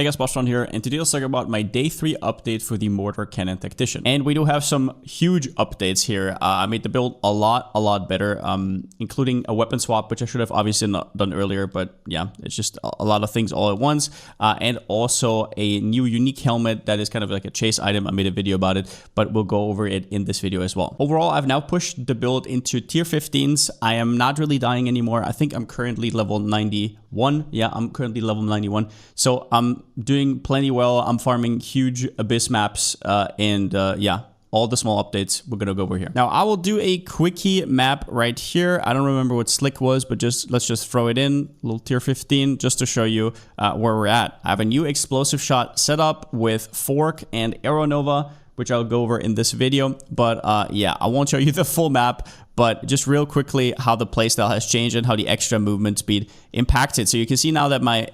Hey guys, Palsteron here, and today I'll talk about my day 3 update for the Mortar Cannon Tactician. And we do have some huge updates here. I made the build a lot better, including a weapon swap, which I should have obviously not done earlier, but yeah, it's just a lot of things all at once. And also a new unique helmet that is kind of like a chase item. I made a video about it, but we'll go over it in this video as well. Overall, I've now pushed the build into tier 15s. I am not really dying anymore. I think I'm currently level 91. Yeah, I'm currently level 91. So I'm doing plenty well. I'm farming huge abyss maps yeah, all the small updates we're gonna go over here. Now I will do a quickie map right here. I don't remember what Slick was, but let's just throw it in, little tier 15, just to show you where we're at. I have a new explosive shot set up with Fork and Arrow Nova, which I'll go over in this video. But yeah, I won't show you the full map, but just real quickly how the playstyle has changed and how the extra movement speed impacts it. So you can see now that my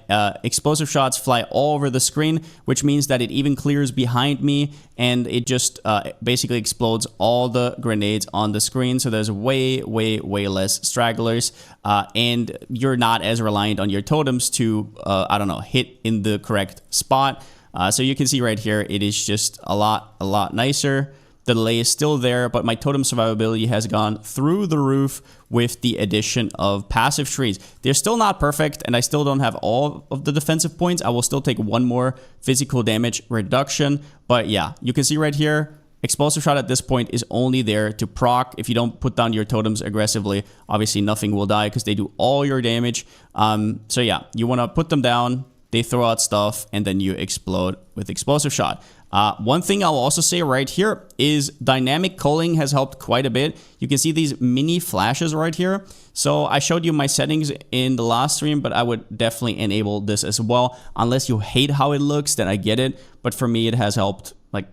explosive shots fly all over the screen, which means that it even clears behind me, and it just basically explodes all the grenades on the screen. So there's way less stragglers, and you're not as reliant on your totems to, I don't know, hit in the correct spot. So you can see right here, it is just a lot nicer. The delay is still there, but my totem survivability has gone through the roof with the addition of passive trees. They're still not perfect, and I still don't have all of the defensive points. I will still take one more physical damage reduction. But yeah, you can see right here, explosive shot at this point is only there to proc. If you don't put down your totems aggressively, obviously nothing will die because they do all your damage. So yeah, you want to put them down. They throw out stuff, and then you explode with explosive shot. One thing I'll also say right here is dynamic culling has helped quite a bit. You can see these mini flashes right here. So I showed you my settings in the last stream, but I would definitely enable this as well. Unless you hate how it looks, then I get it. But for me, it has helped like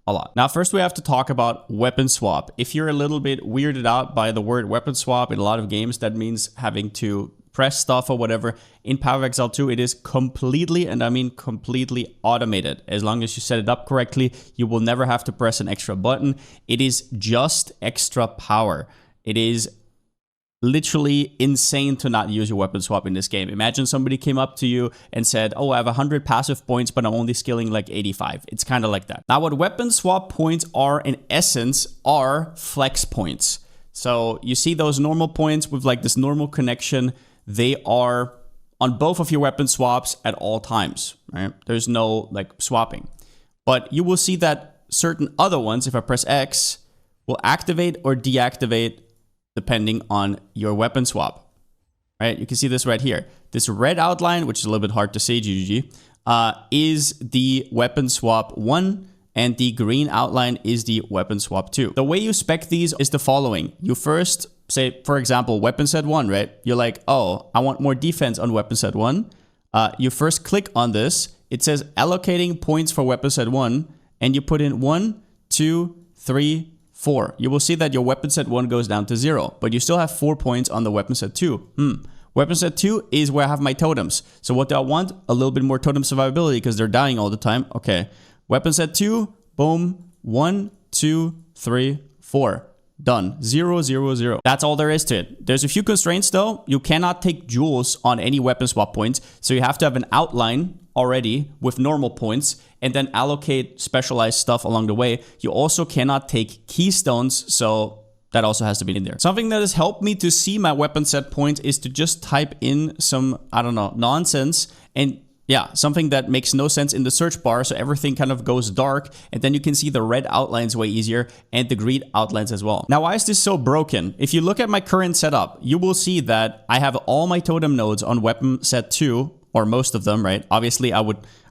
a lot. Now, first we have to talk about weapon swap. If you're a little bit weirded out by the word weapon swap in a lot of games, that means having to press stuff or whatever. In Power of Exile 2, it is completely, and I mean completely automated. As long as you set it up correctly, you will never have to press an extra button. It is just extra power. It is literally insane to not use your weapon swap in this game. Imagine somebody came up to you and said, oh, I have 100 passive points, but I'm only skilling like 85. It's kind of like that. Now, what weapon swap points are in essence are flex points. So you see those normal points with like this normal connection. They are on both of your weapon swaps at all times, right? There's no like swapping. But you will see that certain other ones, if I press X, will activate or deactivate depending on your weapon swap, right? You can see this right here. This red outline, which is a little bit hard to see, GGG, is the weapon swap 1, and the green outline is the weapon swap 2. The way you spec these is the following. You first say, for example, weapon set 1, right? You're like, oh, I want more defense on weapon set 1. You first click on this. It says allocating points for weapon set 1, and you put in 1, 2, 3, 4. You will see that your weapon set 1 goes down to 0, but you still have 4 points on the weapon set 2. Weapon set 2 is where I have my totems. So what do I want? A little bit more totem survivability because they're dying all the time. Okay. Weapon set 2, boom, 1, 2, 3, 4. Done. 0, 0, 0. That's all there is to it. There's a few constraints though. You cannot take jewels on any weapon swap points. So you have to have an outline already with normal points and then allocate specialized stuff along the way. You also cannot take keystones. So that also has to be in there. Something that has helped me to see my weapon set points is to just type in some, I don't know, nonsense, and yeah, something that makes no sense in the search bar, so everything kind of goes dark, and then you can see the red outlines way easier and the green outlines as well. Now, why is this so broken? If you look at my current setup, you will see that I have all my totem nodes on weapon set 2, or most of them, right? Obviously, I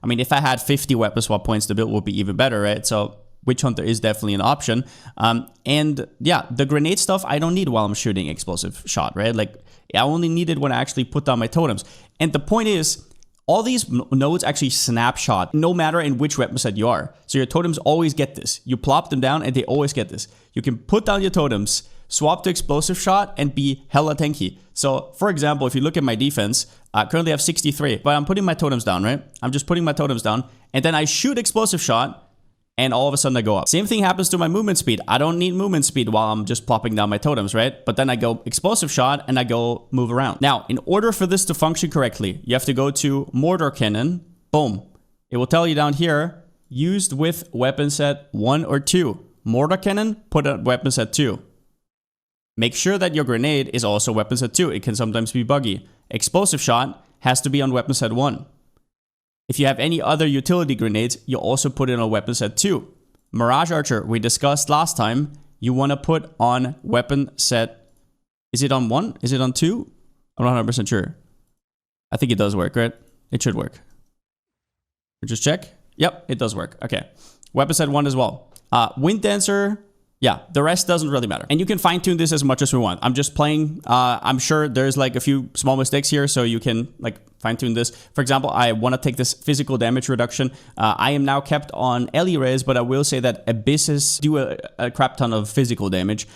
mean, if I had 50 weapon swap points, the build would be even better, right? So Witch Hunter is definitely an option. And yeah, the grenade stuff, I don't need while I'm shooting explosive shot, right? Like, I only need it when I actually put down my totems. And the point is, all these nodes actually snapshot no matter in which weapon set you are. So your totems always get this. You plop them down and they always get this. You can put down your totems, swap to explosive shot, and be hella tanky. So for example, if you look at my defense, I currently have 63, but I'm putting my totems down, right? I'm just putting my totems down, and then I shoot explosive shot, and all of a sudden I go up. Same thing happens to my movement speed. I don't need movement speed while I'm just plopping down my totems, right? But then I go explosive shot and I go move around. Now, in order for this to function correctly, you have to go to Mortar Cannon, boom. it will tell you down here, used with weapon set 1 or 2. Mortar cannon, put at weapon set 2. Make sure that your grenade is also weapon set 2. It can sometimes be buggy. Explosive shot has to be on weapon set 1. If you have any other utility grenades, you also put it on weapon set 2. Mirage Archer, we discussed last time, you want to put on weapon set... Is it on 1? Is it on 2? I'm not 100% sure. I think it does work, right? It should work. Just check. Yep, it does work. Okay. Weapon set 1 as well. Wind Dancer... Yeah, the rest doesn't really matter. And you can fine tune this as much as we want. I'm just playing. I'm sure there's like a few small mistakes here, so you can like fine tune this. For example, I want to take this physical damage reduction. I am now kept on Ellie Res, but I will say that Abysses do a crap ton of physical damage.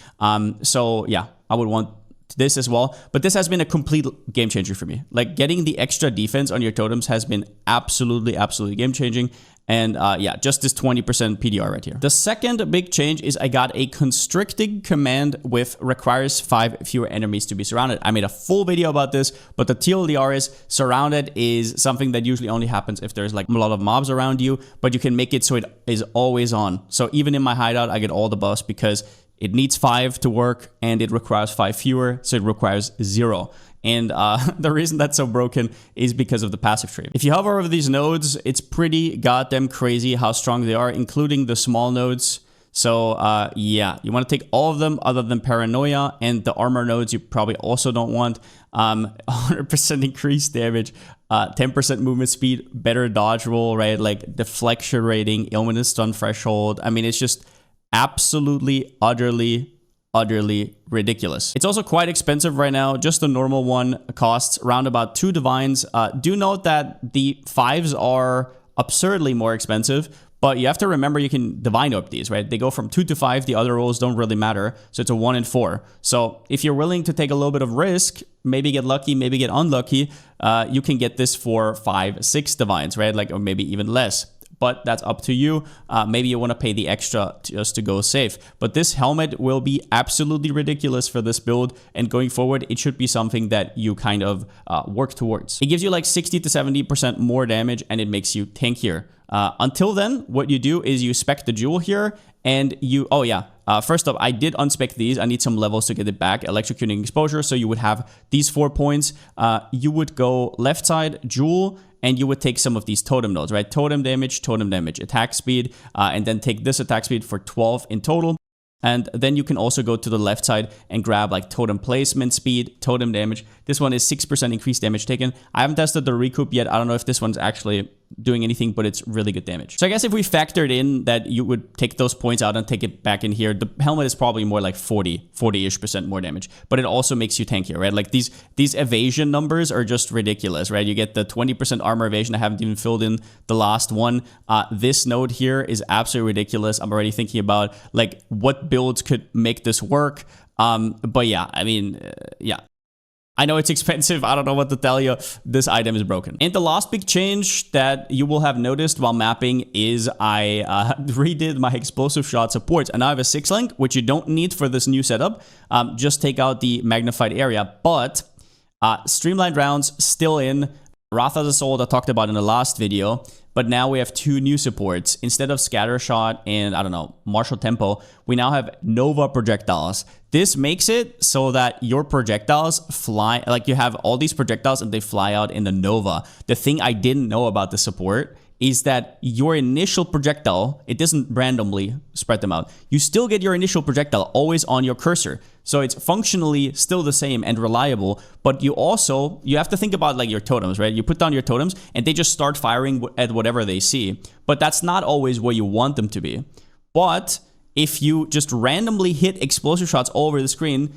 So yeah, I would want this as well. But this has been a complete game changer for me. Like getting the extra defense on your totems has been absolutely game changing. And yeah, just this 20% PDR right here. The second big change is I got a Constricting Command with requires 5 fewer enemies to be surrounded. I made a full video about this, but the TLDR is surrounded is something that usually only happens if there's like a lot of mobs around you, but you can make it so it is always on. So even in my hideout, I get all the buffs because it needs 5 to work and it requires 5 fewer, so it requires 0. And the reason that's so broken is because of the passive tree. If you hover over these nodes, it's pretty goddamn crazy how strong they are, including the small nodes. So yeah, you want to take all of them other than Paranoia, and the armor nodes you probably also don't want. 100% increased damage, 10% movement speed, better dodge roll, right? Like deflection rating, illness stun threshold. I mean, it's just absolutely, utterly ridiculous. It's also quite expensive right now. Just the normal one costs around about 2 divines. Do note that the 5s are absurdly more expensive, but you have to remember you can divine up these, right? They go from 2 to 5. The other rolls don't really matter. So it's a 1 and 4. So if you're willing to take a little bit of risk, maybe get lucky, maybe get unlucky, you can get this for 5, 6 divines, right? Like, or maybe even less. But that's up to you. Maybe you want to pay the extra just to go safe. But this helmet will be absolutely ridiculous for this build. And going forward, it should be something that you kind of work towards. It gives you like 60 to 70% more damage and it makes you tankier. Until then, what you do is you spec the jewel here and you... Oh yeah, first up, I did unspec these. I need some levels to get it back. Electrocuting exposure. So you would have these 4 points. You would go left side, jewel, and you would take some of these totem nodes, right? Totem damage, attack speed, and then take this attack speed for 12 in total. And then you can also go to the left side and grab like totem placement speed, totem damage. This one is 6% increased damage taken. I haven't tested the recoup yet. I don't know if this one's actually doing anything, but it's really good damage. So I guess if we factored in that you would take those points out and take it back in here, the helmet is probably more like 40-ish% more damage, but it also makes you tankier, right? Like these evasion numbers are just ridiculous, right? You get the 20% armor evasion. I haven't even filled in the last one. This node here is absolutely ridiculous. I'm already thinking about like what builds could make this work. But yeah, I mean, yeah. I know it's expensive. I don't know what to tell you. This item is broken. And the last big change that you will have noticed while mapping is I redid my explosive shot supports. And now I have a 6-link, which you don't need for this new setup. Just take out the magnified area. But streamlined rounds still in. Wrath of the Soul I talked about in the last video. But now we have 2 new supports. Instead of scatter shot and, I don't know, martial tempo, we now have Nova projectiles. This makes it so that your projectiles fly, like you have all these projectiles and they fly out in the Nova. The thing I didn't know about the support is that your initial projectile, it doesn't randomly spread them out. You still get your initial projectile always on your cursor. So it's functionally still the same and reliable, but you have to think about like your totems, right? You put down your totems and they just start firing at whatever they see, but that's not always where you want them to be. But if you just randomly hit explosive shots all over the screen,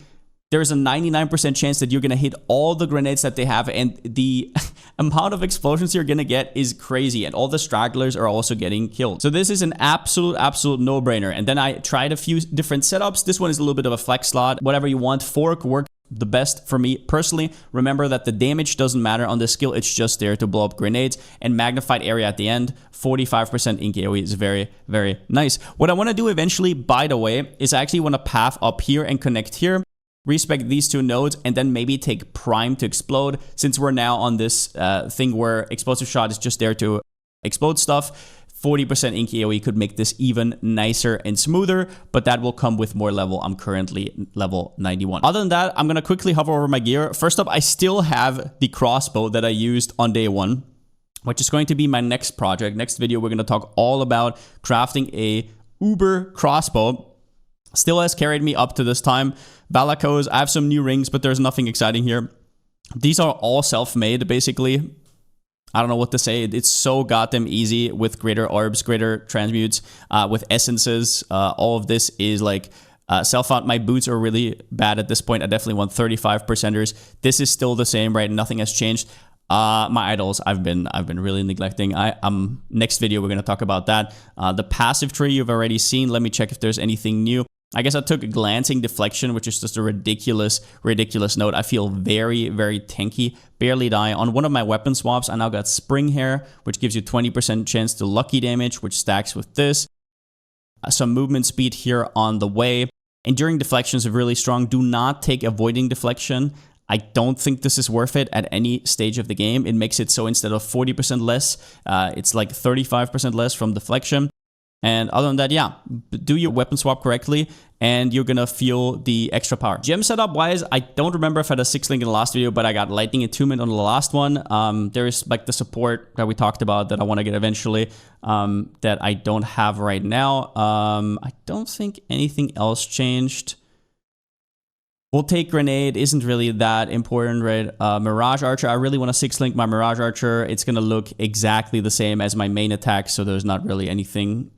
there's a 99% chance that you're going to hit all the grenades that they have, and the amount of explosions you're going to get is crazy, and all the stragglers are also getting killed. So this is an absolute no-brainer. And then I tried a few different setups. This one is a little bit of a flex slot. Whatever you want. Fork works the best for me personally. Remember that the damage doesn't matter on this skill. It's just there to blow up grenades. And magnified area at the end, 45% ink AoE is very nice. What I want to do eventually, by the way, is I actually want to path up here and connect here. Respec these 2 nodes, and then maybe take Prime to explode, since we're now on this thing where explosive shot is just there to explode stuff. 40% ink AoE could make this even nicer and smoother, but that will come with more level. I'm currently level 91. Other than that, I'm gonna quickly hover over my gear. First up, I still have the crossbow that I used on day 1, which is going to be my next project. Next video, we're gonna talk all about crafting a uber crossbow. Still has carried me up to this time. Valakos, I have some new rings, but there's nothing exciting here. These are all self-made, basically. I don't know what to say. It's so goddamn easy with greater orbs, greater transmutes, with essences. All of this is like self-found. My boots are really bad at this point. I definitely want 35%ers. This is still the same, right? Nothing has changed. My idols, I've been really neglecting. Next video, we're going to talk about that. The passive tree you've already seen. Let me check if there's anything new. I guess I took a glancing deflection, which is just a ridiculous note. I feel very, very tanky. Barely die. On one of my weapon swaps, I now got spring hair, which gives you 20% chance to lucky damage, which stacks with this. Some movement speed here on the way. Enduring deflections are really strong. Do not take avoiding deflection. I don't think this is worth it at any stage of the game. It makes it so instead of 40% less, it's like 35% less from deflection. And other than that, yeah, do your weapon swap correctly and you're gonna feel the extra power. Gem setup wise, I don't remember if I had a 6-link in the last video, but I got lightning attunement on the last one. There is like the support that we talked about that I want to get eventually, that I don't have right now. I don't think anything else changed. We'll take grenade, isn't really that important, right? Mirage Archer, I really want to 6-link my Mirage Archer. It's going to look exactly the same as my main attack, so there's not really anything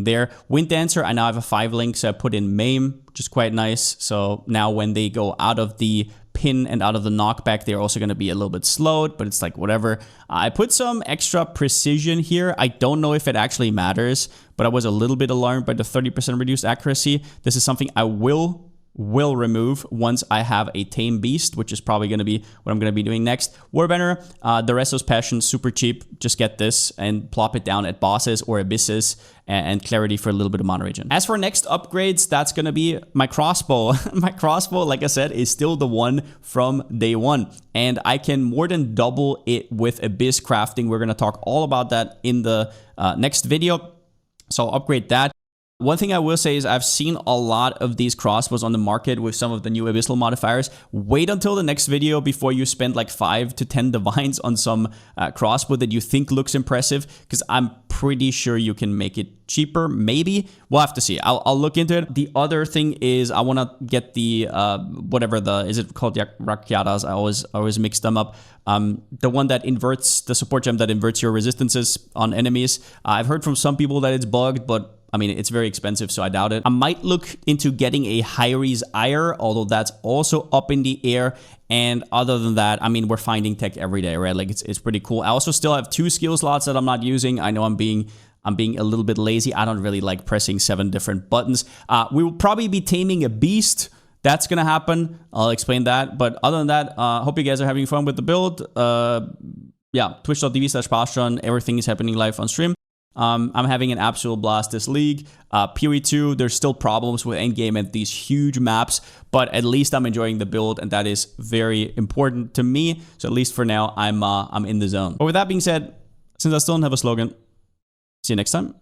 there. Wind Dancer, I now have a 5-link, so I put in Maim, which is quite nice. So now when they go out of the pin and out of the knockback, they're also going to be a little bit slowed, but it's like whatever. I put some extra precision here. I don't know if it actually matters, but I was a little bit alarmed by the 30% reduced accuracy. This is something I will remove once I have a tame beast, which is probably going to be what I'm going to be doing next. Warbender, the Resto's Passion, super cheap. Just get this and plop it down at bosses or abysses, and clarity for a little bit of mana regen. As for next upgrades, that's going to be my crossbow. My crossbow, like I said, is still the one from day 1, and I can more than double it with abyss crafting. We're going to talk all about that in the next video, so I'll upgrade that. One thing I will say is I've seen a lot of these crossbows on the market with some of the new abyssal modifiers. Wait until the next video before you spend like 5 to 10 divines on some crossbow that you think looks impressive, because I'm pretty sure you can make it cheaper. Maybe. We'll have to see. I'll look into it. The other thing is I want to get the, whatever the, is it called Rakyatas? I always mix them up. The one that inverts, the support gem that inverts your resistances on enemies. I've heard from some people that it's bugged, but I mean, it's very expensive, so I doubt it. I might look into getting a Hyries Ire, although that's also up in the air. And other than that, I mean, we're finding tech every day, right? Like, it's pretty cool. I also still have 2 skill slots that I'm not using. I know I'm being a little bit lazy. I don't really like pressing 7 different buttons. We will probably be taming a beast. That's gonna happen. I'll explain that. But other than that, hope you guys are having fun with the build. Yeah, twitch.tv/Palsteron. Everything is happening live on stream. I'm having an absolute blast this league. PoE2, there's still problems with endgame and these huge maps, but at least I'm enjoying the build, and that is very important to me. So at least for now, I'm in the zone. But with that being said, since I still don't have a slogan, see you next time.